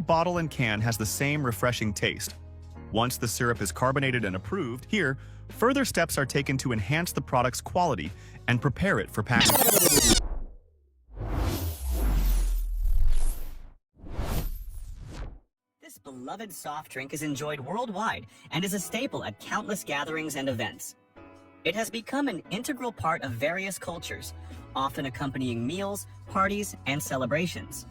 bottle and can has the same refreshing taste. Once the syrup is carbonated and approved, here, further steps are taken to enhance the product's quality and prepare it for packaging. This beloved soft drink is enjoyed worldwide and is a staple at countless gatherings and events. It has become an integral part of various cultures, often accompanying meals, parties, and celebrations.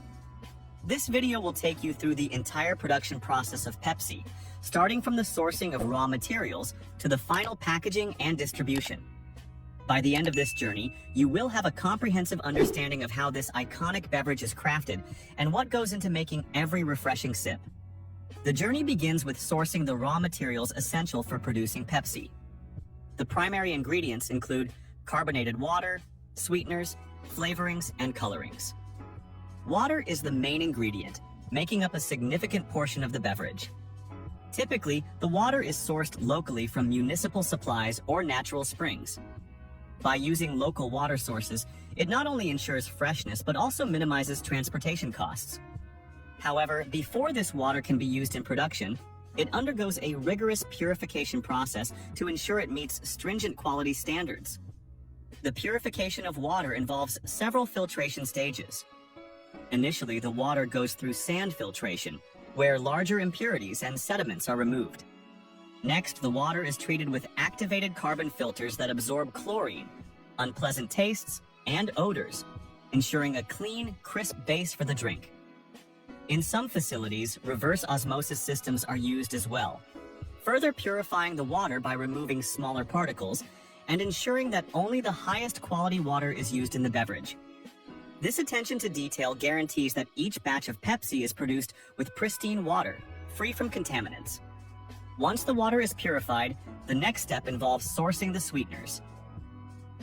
This video will take you through the entire production process of Pepsi, starting from the sourcing of raw materials to the final packaging and distribution. By the end of this journey, you will have a comprehensive understanding of how this iconic beverage is crafted and what goes into making every refreshing sip. The journey begins with sourcing the raw materials essential for producing Pepsi. The primary ingredients include carbonated water, sweeteners, flavorings, and colorings. Water is the main ingredient, making up a significant portion of the beverage. Typically, the water is sourced locally from municipal supplies or natural springs. By using local water sources, it not only ensures freshness but also minimizes transportation costs. However, before this water can be used in production, it undergoes a rigorous purification process to ensure it meets stringent quality standards. The purification of water involves several filtration stages. Initially, the water goes through sand filtration, where larger impurities and sediments are removed. Next, the water is treated with activated carbon filters that absorb chlorine, unpleasant tastes, and odors, ensuring a clean, crisp base for the drink. In some facilities, reverse osmosis systems are used as well, further purifying the water by removing smaller particles and ensuring that only the highest quality water is used in the beverage. This attention to detail guarantees that each batch of Pepsi is produced with pristine water, free from contaminants. Once the water is purified, the next step involves sourcing the sweeteners.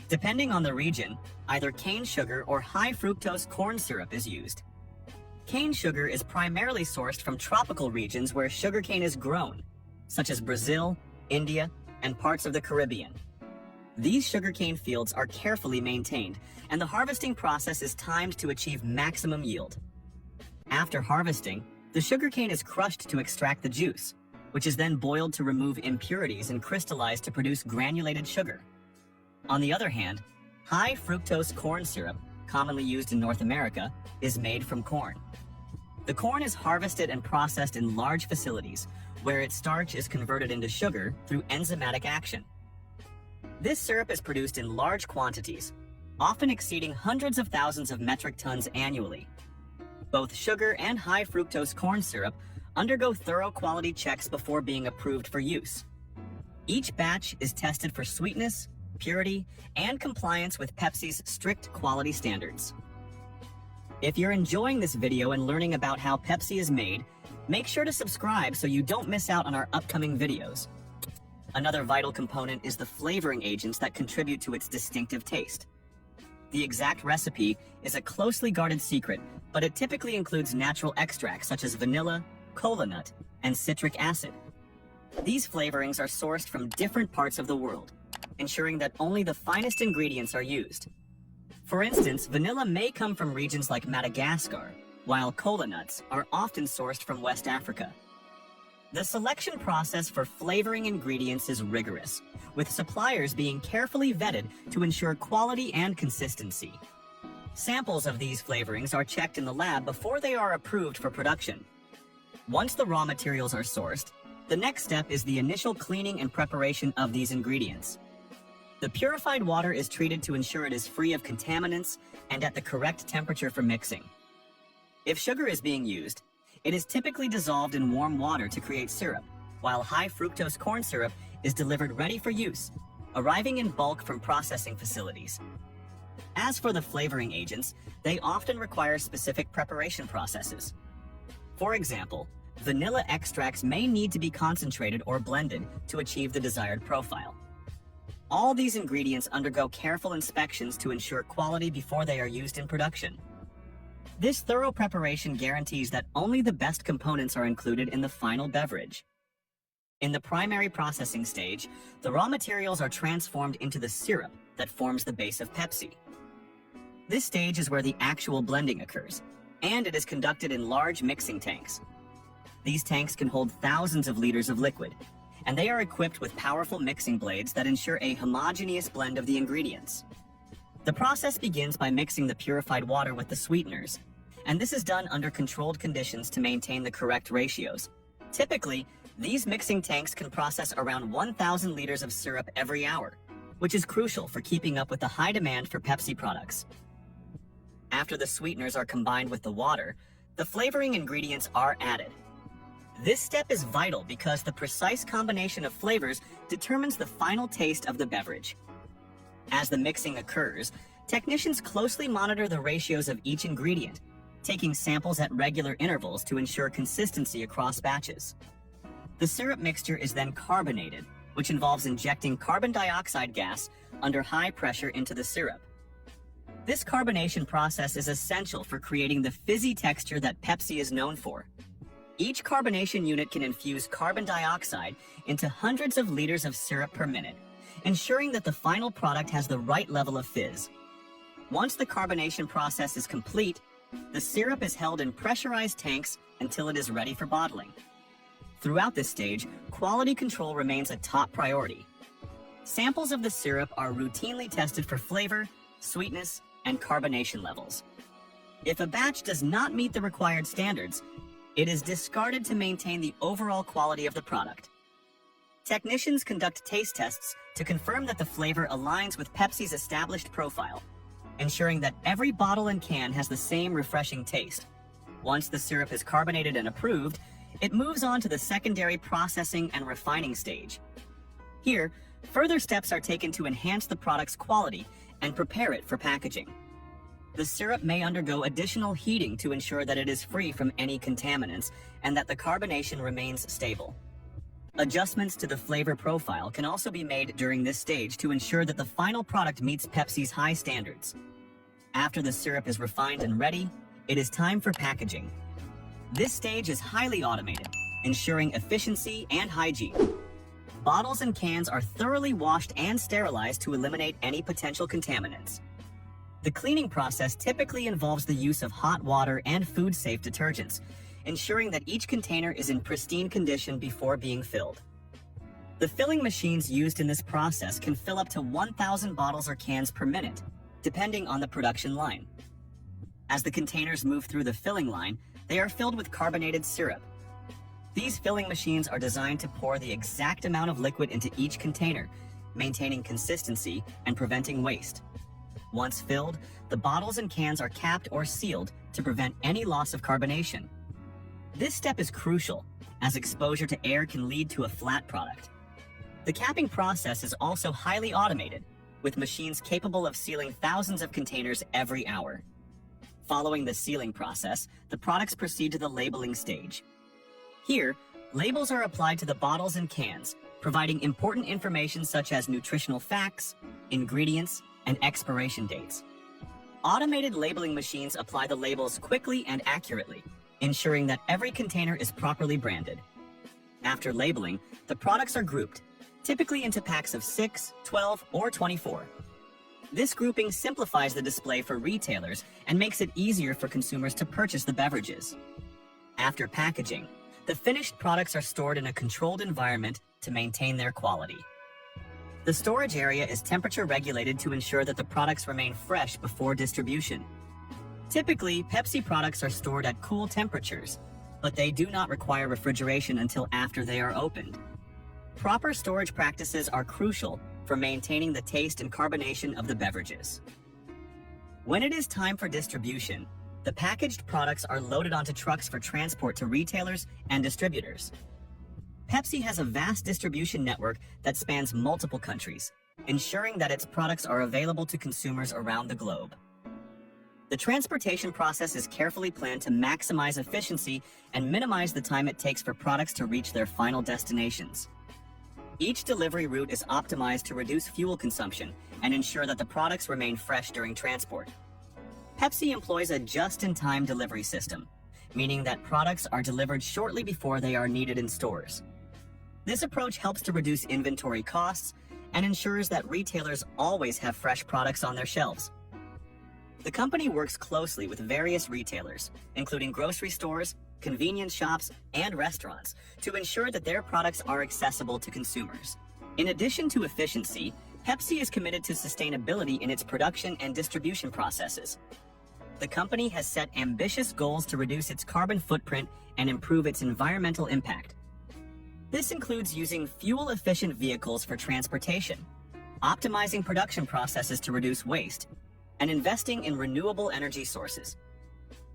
Depending on the region, either cane sugar or high fructose corn syrup is used. Cane sugar is primarily sourced from tropical regions where sugarcane is grown, such as Brazil, India, and parts of the Caribbean. These sugarcane fields are carefully maintained, and the harvesting process is timed to achieve maximum yield. After harvesting, the sugarcane is crushed to extract the juice, which is then boiled to remove impurities and crystallized to produce granulated sugar. On the other hand, high fructose corn syrup, commonly used in North America, is made from corn. The corn is harvested and processed in large facilities, where its starch is converted into sugar through enzymatic action. This syrup is produced in large quantities, often exceeding hundreds of thousands of metric tons annually. Both sugar and high fructose corn syrup undergo thorough quality checks before being approved for use. Each batch is tested for sweetness, purity, and compliance with Pepsi's strict quality standards. If you're enjoying this video and learning about how Pepsi is made, make sure to subscribe so you don't miss out on our upcoming videos. Another vital component is the flavoring agents that contribute to its distinctive taste. The exact recipe is a closely guarded secret, but it typically includes natural extracts such as vanilla, cola nut, and citric acid. These flavorings are sourced from different parts of the world, ensuring that only the finest ingredients are used. For instance, vanilla may come from regions like Madagascar, while cola nuts are often sourced from West Africa. The selection process for flavoring ingredients is rigorous, with suppliers being carefully vetted to ensure quality and consistency. Samples of these flavorings are checked in the lab before they are approved for production. Once the raw materials are sourced, the next step is the initial cleaning and preparation of these ingredients. The purified water is treated to ensure it is free of contaminants and at the correct temperature for mixing. If sugar is being used, it is typically dissolved in warm water to create syrup, while high fructose corn syrup is delivered ready for use, arriving in bulk from processing facilities. As for the flavoring agents, they often require specific preparation processes. For example, vanilla extracts may need to be concentrated or blended to achieve the desired profile. All these ingredients undergo careful inspections to ensure quality before they are used in production. This thorough preparation guarantees that only the best components are included in the final beverage. In the primary processing stage, the raw materials are transformed into the syrup that forms the base of Pepsi. This stage is where the actual blending occurs, and it is conducted in large mixing tanks, These tanks can hold thousands of liters of liquid, and they are equipped with powerful mixing blades that ensure a homogeneous blend of the ingredients. The process begins by mixing the purified water with the sweeteners, and this is done under controlled conditions to maintain the correct ratios. Typically, these mixing tanks can process around 1,000 liters of syrup every hour, which is crucial for keeping up with the high demand for Pepsi products. After the sweeteners are combined with the water, the flavoring ingredients are added. This step is vital because the precise combination of flavors determines the final taste of the beverage. As the mixing occurs, technicians closely monitor the ratios of each ingredient, taking samples at regular intervals to ensure consistency across batches. The syrup mixture is then carbonated, which involves injecting carbon dioxide gas under high pressure into the syrup. This carbonation process is essential for creating the fizzy texture that Pepsi is known for. Each carbonation unit can infuse carbon dioxide into hundreds of liters of syrup per minute, ensuring that the final product has the right level of fizz. Once the carbonation process is complete, the syrup is held in pressurized tanks until it is ready for bottling. Throughout this stage, quality control remains a top priority. Samples of the syrup are routinely tested for flavor, sweetness, and carbonation levels. If a batch does not meet the required standards, it is discarded to maintain the overall quality of the product. Technicians conduct taste tests to confirm that the flavor aligns with Pepsi's established profile, ensuring that every bottle and can has the same refreshing taste. Once the syrup is carbonated and approved, it moves on to the secondary processing and refining stage. Here, further steps are taken to enhance the product's quality and prepare it for packaging. The syrup may undergo additional heating to ensure that it is free from any contaminants and that the carbonation remains stable. Adjustments to the flavor profile can also be made during this stage to ensure that the final product meets Pepsi's high standards. After the syrup is refined and ready, it is time for packaging. This stage is highly automated, ensuring efficiency and hygiene. Bottles and cans are thoroughly washed and sterilized to eliminate any potential contaminants. The cleaning process typically involves the use of hot water and food-safe detergents, ensuring that each container is in pristine condition before being filled. The filling machines used in this process can fill up to 1,000 bottles or cans per minute, depending on the production line. As the containers move through the filling line, they are filled with carbonated syrup. These filling machines are designed to pour the exact amount of liquid into each container, maintaining consistency and preventing waste. Once filled, the bottles and cans are capped or sealed to prevent any loss of carbonation. This step is crucial, as exposure to air can lead to a flat product. The capping process is also highly automated, with machines capable of sealing thousands of containers every hour. Following the sealing process, the products proceed to the labeling stage. Here, labels are applied to the bottles and cans, providing important information such as nutritional facts, ingredients, and expiration dates. Automated labeling machines apply the labels quickly and accurately, ensuring that every container is properly branded. After labeling, the products are grouped, typically into packs of 6, 12, or 24. This grouping simplifies the display for retailers and makes it easier for consumers to purchase the beverages. After packaging, the finished products are stored in a controlled environment to maintain their quality. The storage area is temperature regulated to ensure that the products remain fresh before distribution. Typically, Pepsi products are stored at cool temperatures, but they do not require refrigeration until after they are opened. Proper storage practices are crucial for maintaining the taste and carbonation of the beverages. When it is time for distribution, the packaged products are loaded onto trucks for transport to retailers and distributors. Pepsi has a vast distribution network that spans multiple countries, ensuring that its products are available to consumers around the globe. The transportation process is carefully planned to maximize efficiency and minimize the time it takes for products to reach their final destinations. Each delivery route is optimized to reduce fuel consumption and ensure that the products remain fresh during transport. Pepsi employs a just-in-time delivery system, meaning that products are delivered shortly before they are needed in stores. This approach helps to reduce inventory costs and ensures that retailers always have fresh products on their shelves. The company works closely with various retailers, including grocery stores, convenience shops, and restaurants to ensure that their products are accessible to consumers. In addition to efficiency, Pepsi is committed to sustainability in its production and distribution processes. The company has set ambitious goals to reduce its carbon footprint and improve its environmental impact. This includes using fuel-efficient vehicles for transportation, optimizing production processes to reduce waste, and investing in renewable energy sources.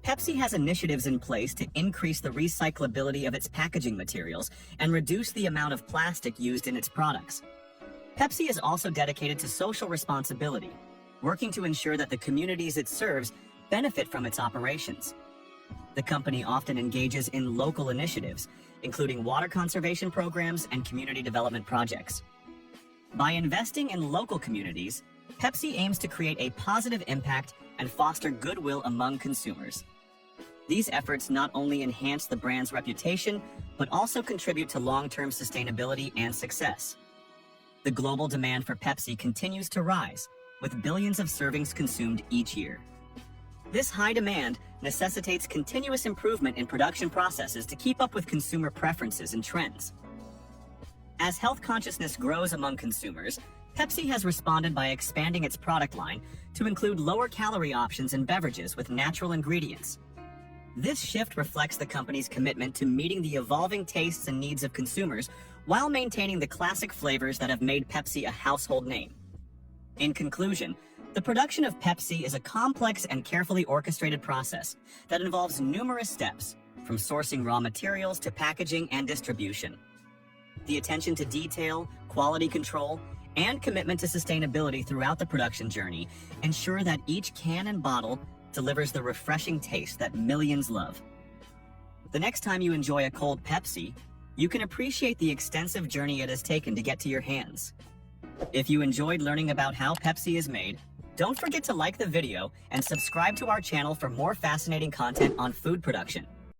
Pepsi has initiatives in place to increase the recyclability of its packaging materials and reduce the amount of plastic used in its products. Pepsi is also dedicated to social responsibility, working to ensure that the communities it serves benefit from its operations. The company often engages in local initiatives, including water conservation programs and community development projects. By investing in local communities, Pepsi aims to create a positive impact and foster goodwill among consumers. These efforts not only enhance the brand's reputation, but also contribute to long-term sustainability and success. The global demand for Pepsi continues to rise, with billions of servings consumed each year. This high demand necessitates continuous improvement in production processes to keep up with consumer preferences and trends. As health consciousness grows among consumers, Pepsi has responded by expanding its product line to include lower-calorie options in beverages with natural ingredients. This shift reflects the company's commitment to meeting the evolving tastes and needs of consumers while maintaining the classic flavors that have made Pepsi a household name. In conclusion, the production of Pepsi is a complex and carefully orchestrated process that involves numerous steps, from sourcing raw materials to packaging and distribution. The attention to detail, quality control, and commitment to sustainability throughout the production journey ensure that each can and bottle delivers the refreshing taste that millions love. The next time you enjoy a cold Pepsi, you can appreciate the extensive journey it has taken to get to your hands. If you enjoyed learning about how Pepsi is made, don't forget to like the video and subscribe to our channel for more fascinating content on food production.